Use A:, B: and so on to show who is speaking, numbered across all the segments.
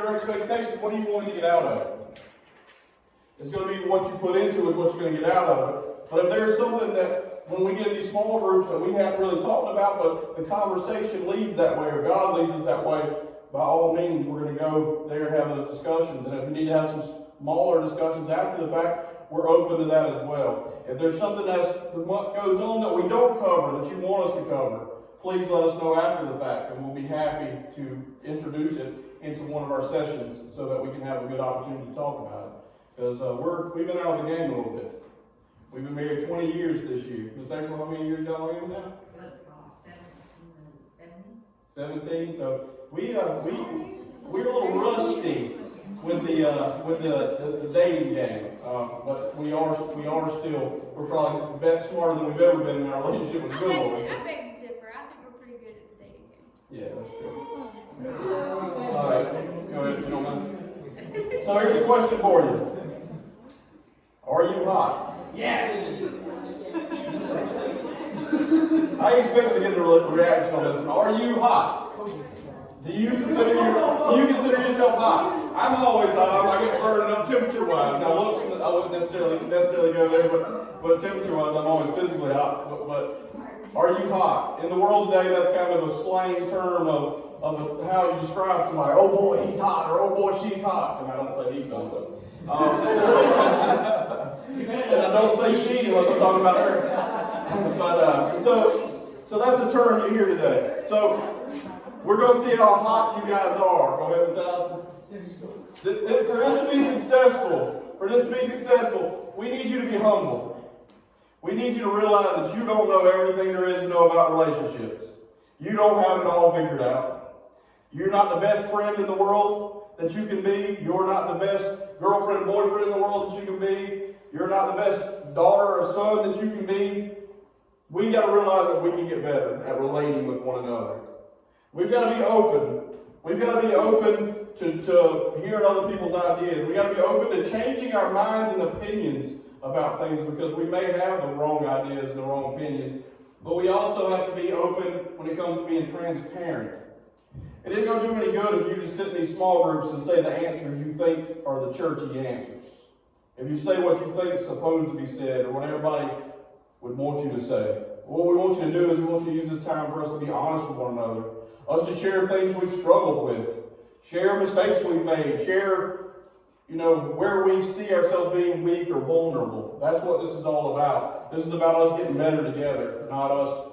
A: your expectations. What do you want to get out of it? It's going to be what you put into it, what you're going to get out of it. But if there's something that, when we get in these small groups that we haven't really talked about, but the conversation leads that way, or God leads us that way, by all means, we're going to go there and have those discussions. And if we need to have some smaller discussions after the fact, we're open to that as well. If there's something as the month goes on that we don't cover, that you want us to cover, please let us know after the fact, and we'll be happy to introduce it into one of our sessions so that we can have a good opportunity to talk about it. Because we've been out of the game a little bit. We've been married 20 years this year. Ms. April, how many years y'all in now? 17. So we're a little rusty with the dating game, but we're probably smarter than we've ever been in our relationship with the good Lord.
B: I beg to differ. I think we're pretty good at the dating game.
A: Yeah, that's good. All right, go ahead if you don't mind. So here's a question for you. Are you hot?
B: Yes.
A: I expected to get a reaction on this. Are you hot? Do you consider yourself hot? I'm always hot. I get burned up temperature-wise. Now, looks, I wouldn't necessarily go there, but temperature-wise, I'm always physically hot. But are you hot? In the world today, that's kind of a slang term of how you describe somebody. Oh boy, he's hot, or oh boy, she's hot. And I don't say he don't, but. And I don't say she unless I'm talking about her. But so that's a term you hear today. So we're going to see how hot you guys are. Go ahead, Ms. Allison. For this to be successful, we need you to be humble. We need you to realize that you don't know everything there is to know about relationships. You don't have it all figured out. You're not the best friend in the world that you can be. You're not the best girlfriend, boyfriend in the world that you can be. You're not the best daughter or son that you can be. We got to realize that we can get better at relating with one another. We've got to be open. We've got to be open to hearing other people's ideas. We've got to be open to changing our minds and opinions about things, because we may have the wrong ideas and the wrong opinions. But we also have to be open when it comes to being transparent. It isn't going to do any good if you just sit in these small groups and say the answers you think are the churchy answers. If you say what you think is supposed to be said, or what everybody would want you to say. What we want you to do is we want you to use this time for us to be honest with one another. Us to share things we've struggled with. Share mistakes we've made. Share, where we see ourselves being weak or vulnerable. That's what this is all about. This is about us getting better together, not us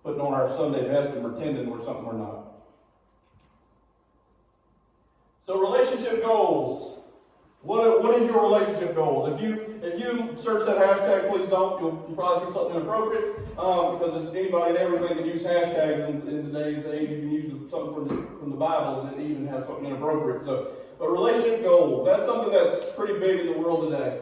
A: putting on our Sunday best and pretending we're something we're not. So relationship goals. What is your relationship goals? If you search that hashtag, please don't. You'll probably see something inappropriate, because anybody and everything can use hashtags in today's age. You can use something from the Bible and it even has something inappropriate. But relationship goals, that's something that's pretty big in the world today.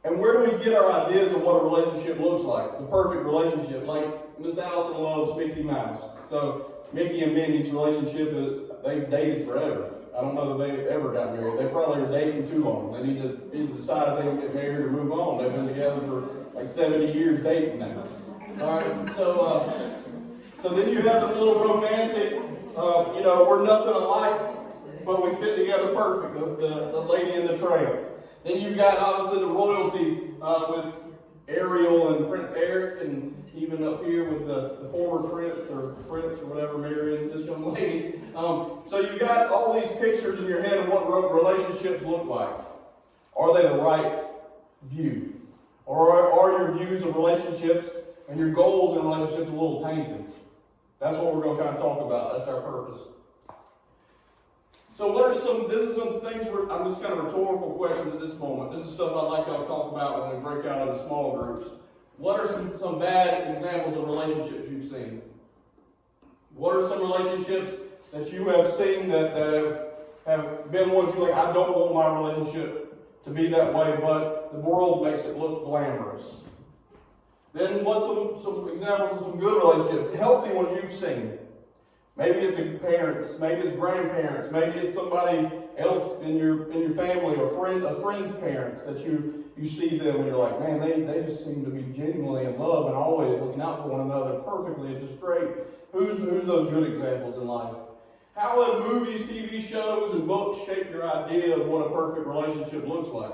A: And where do we get our ideas of what a relationship looks like? The perfect relationship. Like Miss Allison loves Mickey Mouse. So Mickey and Minnie's relationship, they've dated forever. I don't know that they ever got married. They probably were dating too long. They need to either decide if they can get married or move on. They've been together for like 70 years dating now. All right, so then you have the little romantic, we're nothing alike, but we fit together perfect, the lady in the tramp. Then you've got obviously the royalty with Ariel and Prince Eric, and even up here with the former prince or whatever marrying this young lady. So you've got all these pictures in your head of what relationships look like. Are they the right view? Or are your views of relationships and your goals in relationships a little tainted? That's what we're going to kind of talk about. That's our purpose. So this is some things I'm just kind of rhetorical questions at this moment. This is stuff I'd like y'all to talk about when we break out into small groups. What are some bad examples of relationships you've seen? What are some relationships that you have seen that have been ones you're like, I don't want my relationship to be that way, but the world makes it look glamorous? Then what's some examples of some good relationships, healthy ones you've seen? Maybe it's parents, maybe it's grandparents, maybe it's somebody else in your family or a friend's parents that you see them and you're like, man, they just seem to be genuinely in love and always looking out for one another perfectly. It's just great. Who's those good examples in life? How have movies, TV shows, and books shaped your idea of what a perfect relationship looks like?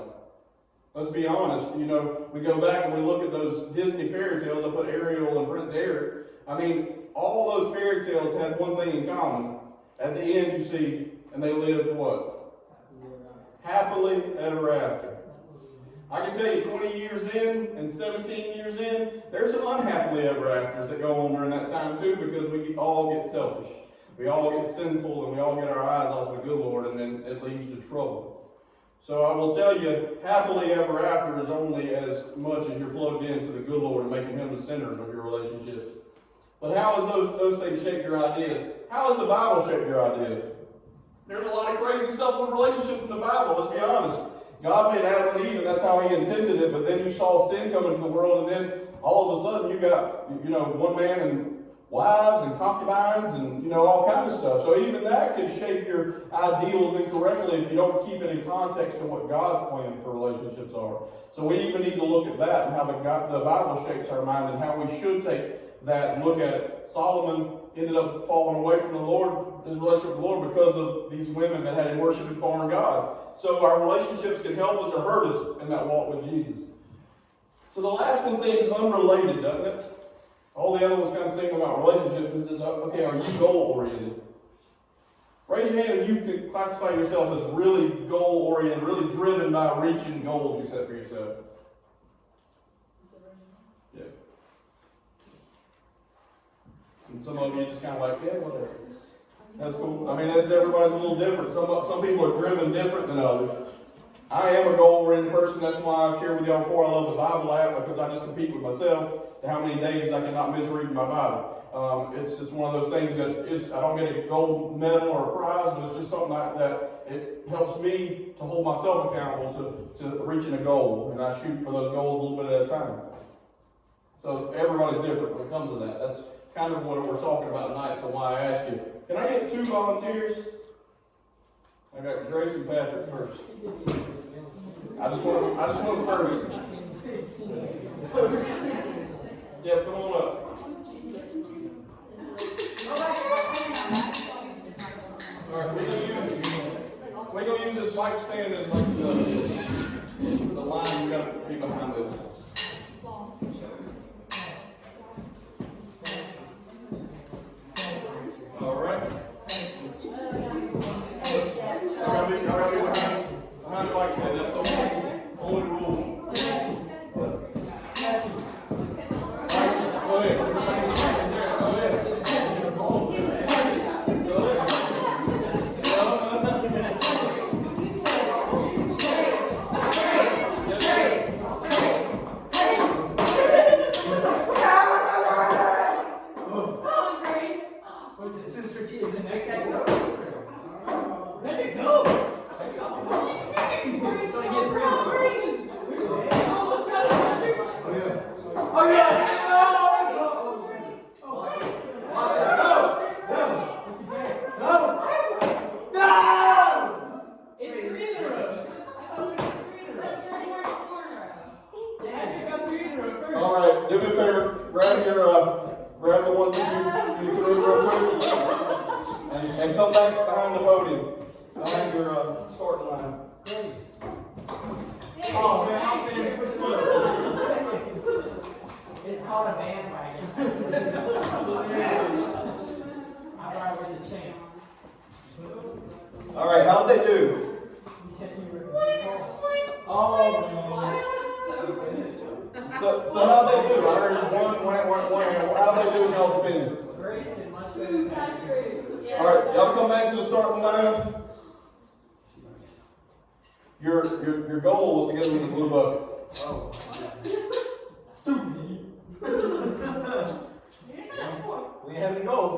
A: Let's be honest, you know, we go back and we look at those Disney fairy tales. I put Ariel and Prince Eric. I mean, all those fairy tales had one thing in common. At the end, you see, and they lived what? Happily ever after. I can tell you 20 years in and 17 years in, there's some unhappily ever afters that go on during that time too, because we all get selfish. We all get sinful and we all get our eyes off the good Lord, and then it leads to trouble. So I will tell you, happily ever after is only as much as you're plugged into the good Lord and making Him the center of your relationships. But how has those things shaped your ideas? How has the Bible shaped your ideas? There's a lot of crazy stuff with relationships in the Bible, let's be honest. God made Adam and Eve, and that's how He intended it, but then you saw sin come into the world, and then all of a sudden you got, one man and wives and concubines and, all kinds of stuff. So even that could shape your ideals incorrectly if you don't keep it in context to what God's plan for relationships are. So we even need to look at that and how the Bible shapes our mind and how we should take that and look at it. Solomon ended up falling away from the Lord, his relationship with the Lord, because of these women that had him worshiping foreign gods. So our relationships can help us or hurt us in that walk with Jesus. So the last one seems unrelated, doesn't it? All the other ones kind of seem about relationships. Is, okay, are you goal-oriented? Raise your hand if you could classify yourself as really goal-oriented, really driven by reaching goals you set for yourself. Yeah. And some of you just kind of like, yeah, whatever. That's cool. I mean, everybody's a little different. Some people are driven different than others. I am a goal-oriented person. That's why I've shared with y'all before I love the Bible app, because I just compete with myself to how many days I cannot miss reading my Bible. It's one of those things that I don't get a gold medal or a prize, but it's just something that it helps me to hold myself accountable to reaching a goal, and I shoot for those goals a little bit at a time. So everybody's different when it comes to that. That's kind of what we're talking about tonight. So why I asked you, can I get 2 volunteers? I got Grace and Patrick first. I just want first. Yeah, come on up. Alright, we're gonna use this mic stand as like the line we gotta be behind this. Alright. I gotta be behind the mic stand. That's the only rule. Go ahead. Alright, do me a favor, grab the ones that you threw real quick, and come back behind the podium, behind your starting line.
C: Oh man, I'm being switched It's called a bandwagon. I thought I was a champ.
A: Alright, how'd they do? So how'd they do? I heard one. How'd they do in y'all's opinion?
C: Grace did much better than Patrick.
A: Alright, y'all come back to the starting line. Your goal was to get them in the blue bucket.
C: Oh. Stupid. We have the goals.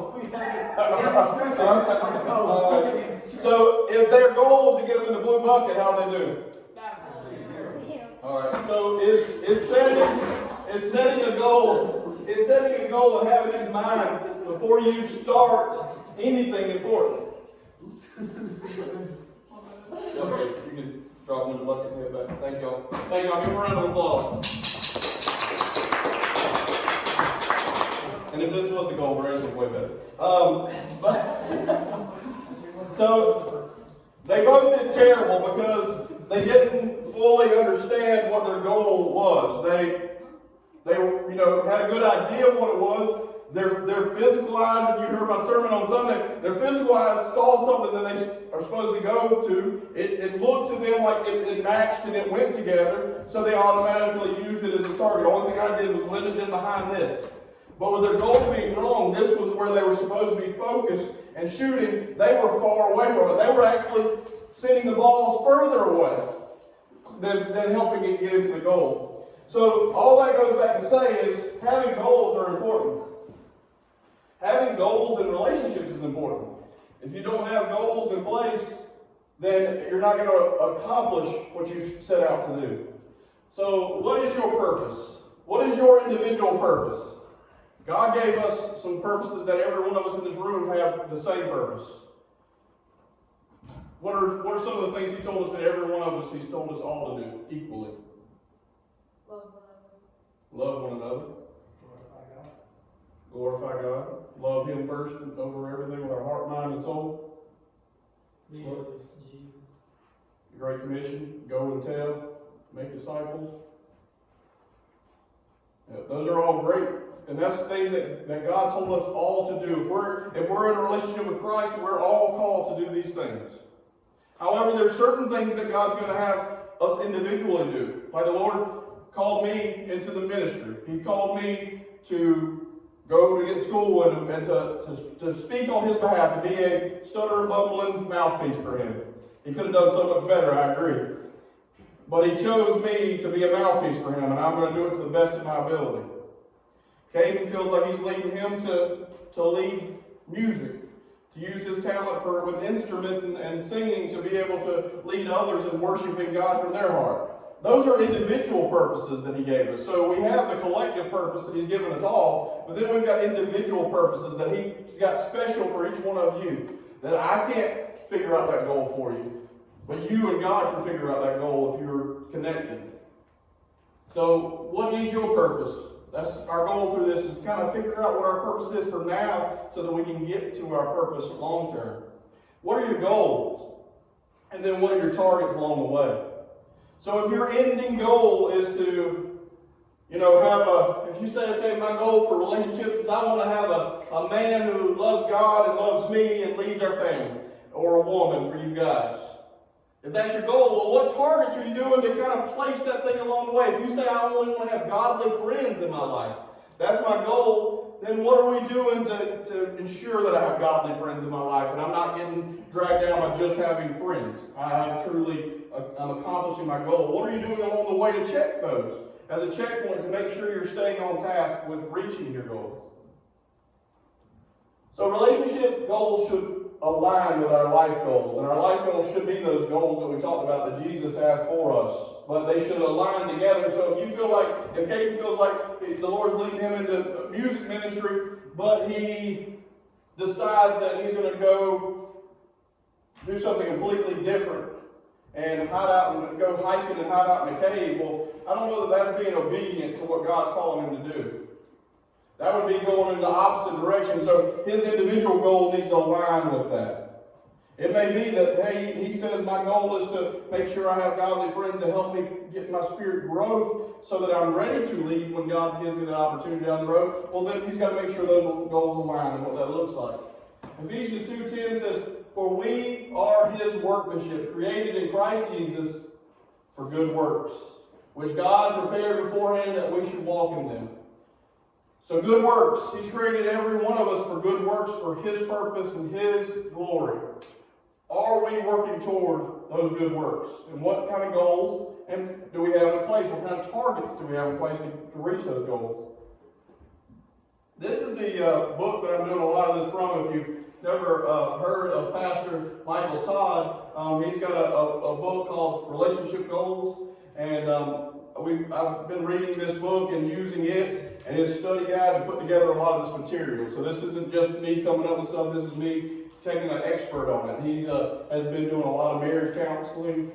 A: So if their goal was to get them in the blue bucket, how'd they do? Alright, so is setting a goal and having it in mind before you start anything important. Okay, you can drop them in the bucket and head back. Thank y'all. Thank y'all. Give them a round of applause. And if this was the goal, Brandon was way better. So they both did terrible because they didn't fully understand what their goal was. They had a good idea of what it was. Their physical eyes, if you heard my sermon on Sunday, their physical eyes saw something that they are supposed to go to. It looked to them like it matched and it went together, so they automatically used it as a target. The only thing I did was limit them behind this. But with their goal being wrong, this was where they were supposed to be focused and shooting. They were far away from it. They were actually sending the balls further away than helping it get into the goal. So all that goes back to say is having goals are important. Having goals in relationships is important. If you don't have goals in place, then you're not going to accomplish what you set out to do. So what is your purpose? What is your individual purpose? God gave us some purposes that every one of us in this room have the same purpose. What are some of the things He told us that every one of us He's told us all to do equally? Love one another. Glorify God. Love Him first and over everything with our heart, mind, and soul.
C: Be others to Jesus.
A: The Great Commission, go and tell, make disciples. Yeah, those are all great. And that's things that God told us all to do. If we're in a relationship with Christ, we're all called to do these things. However, there's certain things that God's going to have us individually do. Like the Lord called me into the ministry. He called me to go to get school and to speak on His behalf, to be a stuttering, bumbling mouthpiece for Him. He could have done so much better, I agree. But He chose me to be a mouthpiece for Him, and I'm going to do it to the best of my ability. Caden feels like He's leading him to lead music, to use his talent with instruments and singing to be able to lead others in worshiping God from their heart. Those are individual purposes that He gave us. So we have the collective purpose that He's given us all, but then we've got individual purposes that He's got special for each one of you, that I can't figure out that goal for you, but you and God can figure out that goal if you're connected. So what is your purpose? That's our goal through this, is to kind of figure out what our purpose is for now so that we can get to our purpose long term. What are your goals? And then what are your targets along the way? So if your ending goal is to, if you say, okay, my goal for relationships is I want to have a man who loves God and loves me and leads our family, or a woman for you guys. If that's your goal, well, what targets are you doing to kind of place that thing along the way? If you say, I only want to have godly friends in my life, that's my goal, then what are we doing to ensure that I have godly friends in my life and I'm not getting dragged down by just having friends? I'm accomplishing my goal. What are you doing along the way to check those as a checkpoint to make sure you're staying on task with reaching your goals? So relationship goals should align with our life goals. And our life goals should be those goals that we talked about that Jesus has for us. But they should align together. So if Caden feels like the Lord's leading him into music ministry, but he decides that he's going to go do something completely different and hide out and go hiking and hide out in a cave, well, I don't know that that's being obedient to what God's calling him to do. That would be going in the opposite direction. So his individual goal needs to align with that. It may be that, hey, he says my goal is to make sure I have godly friends to help me get my spirit growth so that I'm ready to lead when God gives me that opportunity down the road. Well, then he's got to make sure those goals align and what that looks like. Ephesians 2:10 says, for we are His workmanship, created in Christ Jesus for good works, which God prepared beforehand that we should walk in them. So good works. He's created every one of us for good works for His purpose and His glory. Are we working toward those good works? And what kind of goals do we have in place? What kind of targets do we have in place to reach those goals? This is the book that I'm doing a lot of this from. If you've never heard of Pastor Michael Todd, he's got a book called Relationship Goals. And I've been reading this book and using it and his study guide to put together a lot of this material. So this isn't just me coming up with stuff. This is me taking an expert on it. He has been doing a lot of marriage counseling.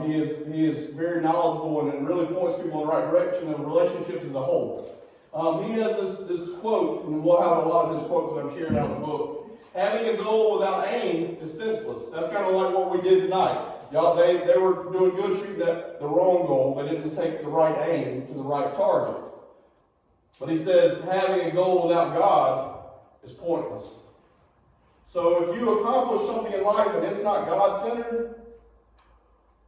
A: He is very knowledgeable and it really points people in the right direction of relationships as a whole. He has this quote, and we'll have a lot of his quotes that I'm sharing out of the book. Having a goal without aim is senseless. That's kind of like what we did tonight. Y'all, they were doing good shooting at the wrong goal. They didn't take the right aim to the right target. But he says having a goal without God is pointless. So if you accomplish something in life and it's not God-centered,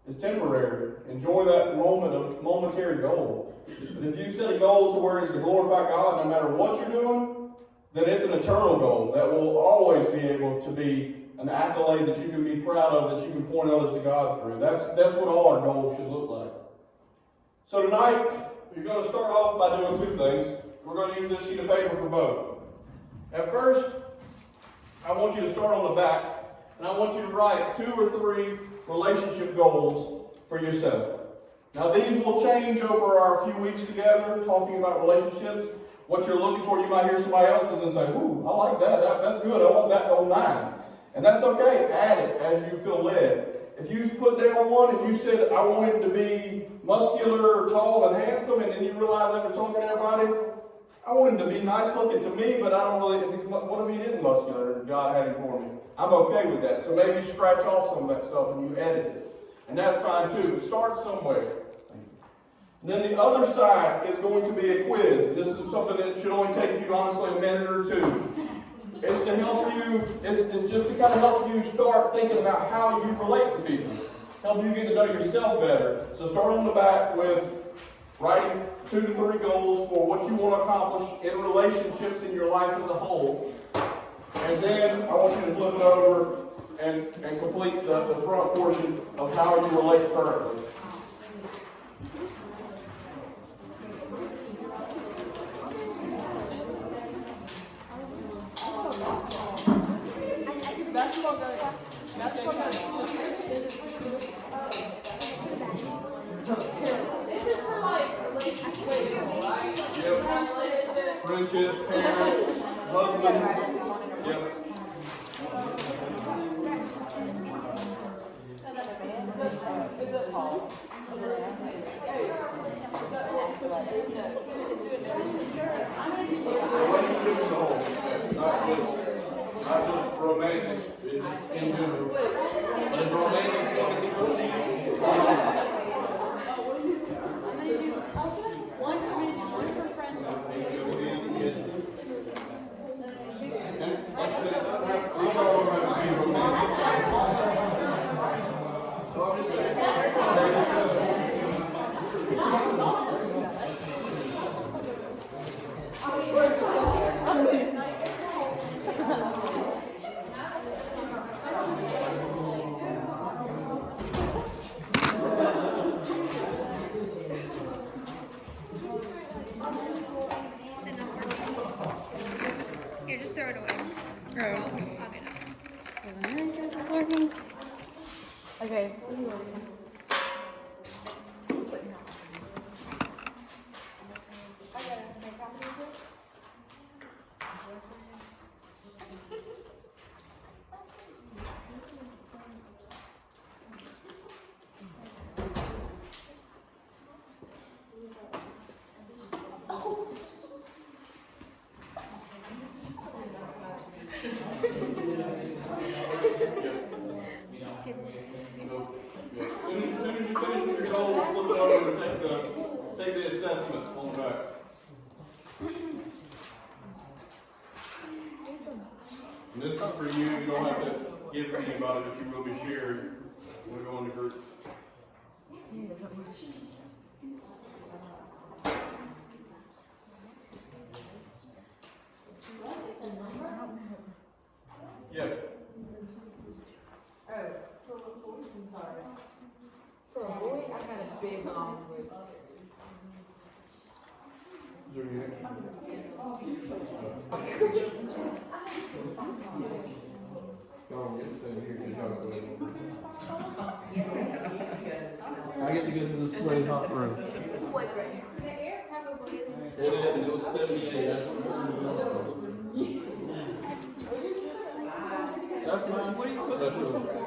A: it's temporary. Enjoy that moment of momentary goal. But if you set a goal to where it's to glorify God no matter what you're doing, then it's an eternal goal that will always be able to be an accolade that you can be proud of, that you can point others to God through. That's what all our goals should look like. So tonight, you're going to start off by doing two things. We're going to use this sheet of paper for both. At first, I want you to start on the back, and I want you to write 2 or 3 relationship goals for yourself. Now, these will change over our few weeks together, talking about relationships. What you're looking for, you might hear somebody else's and say, ooh, I like that. That's good. I want that on mine. And that's okay. Add it as you feel led. If you put down one and you said, I want him to be muscular, tall, and handsome, and then you realize after talking to everybody, I want him to be nice looking to me, but I don't really, what if he didn't muscular and God had him for me? I'm okay with that. So maybe you scratch off some of that stuff and you edit it. And that's fine too, but start somewhere. And then the other side is going to be a quiz. This is something that should only take you, honestly, a minute or 2. It's to help you, it's just to kind of help you start thinking about how you relate to people. Help you get to know yourself better. So start on the back with writing 2 to 3 goals for what you want to accomplish in relationships in your life as a whole. And then I want you to flip it over and complete the front portion of how you relate currently.
D: This is for like relationship, right?
A: Yep. Friendship, parents, husband. Yep. Relationship as a whole. Not just romantic in general. But if romantic's going to be
B: One for friends. Here, just throw it away. I'll get it.
E: Okay.
A: As soon as you finish your goal, flip it over and take the assessment on the back. And this is for you. You don't have to give it to anybody, but you will be shared when we go in the group. Yeah.
E: For a boy, I got a big long list.
A: Is there any? I get to go to the sweaty hot room.
E: Boyfriend.
B: The air probably is.
A: It is, and it was 78. That's mine. What are you cooking?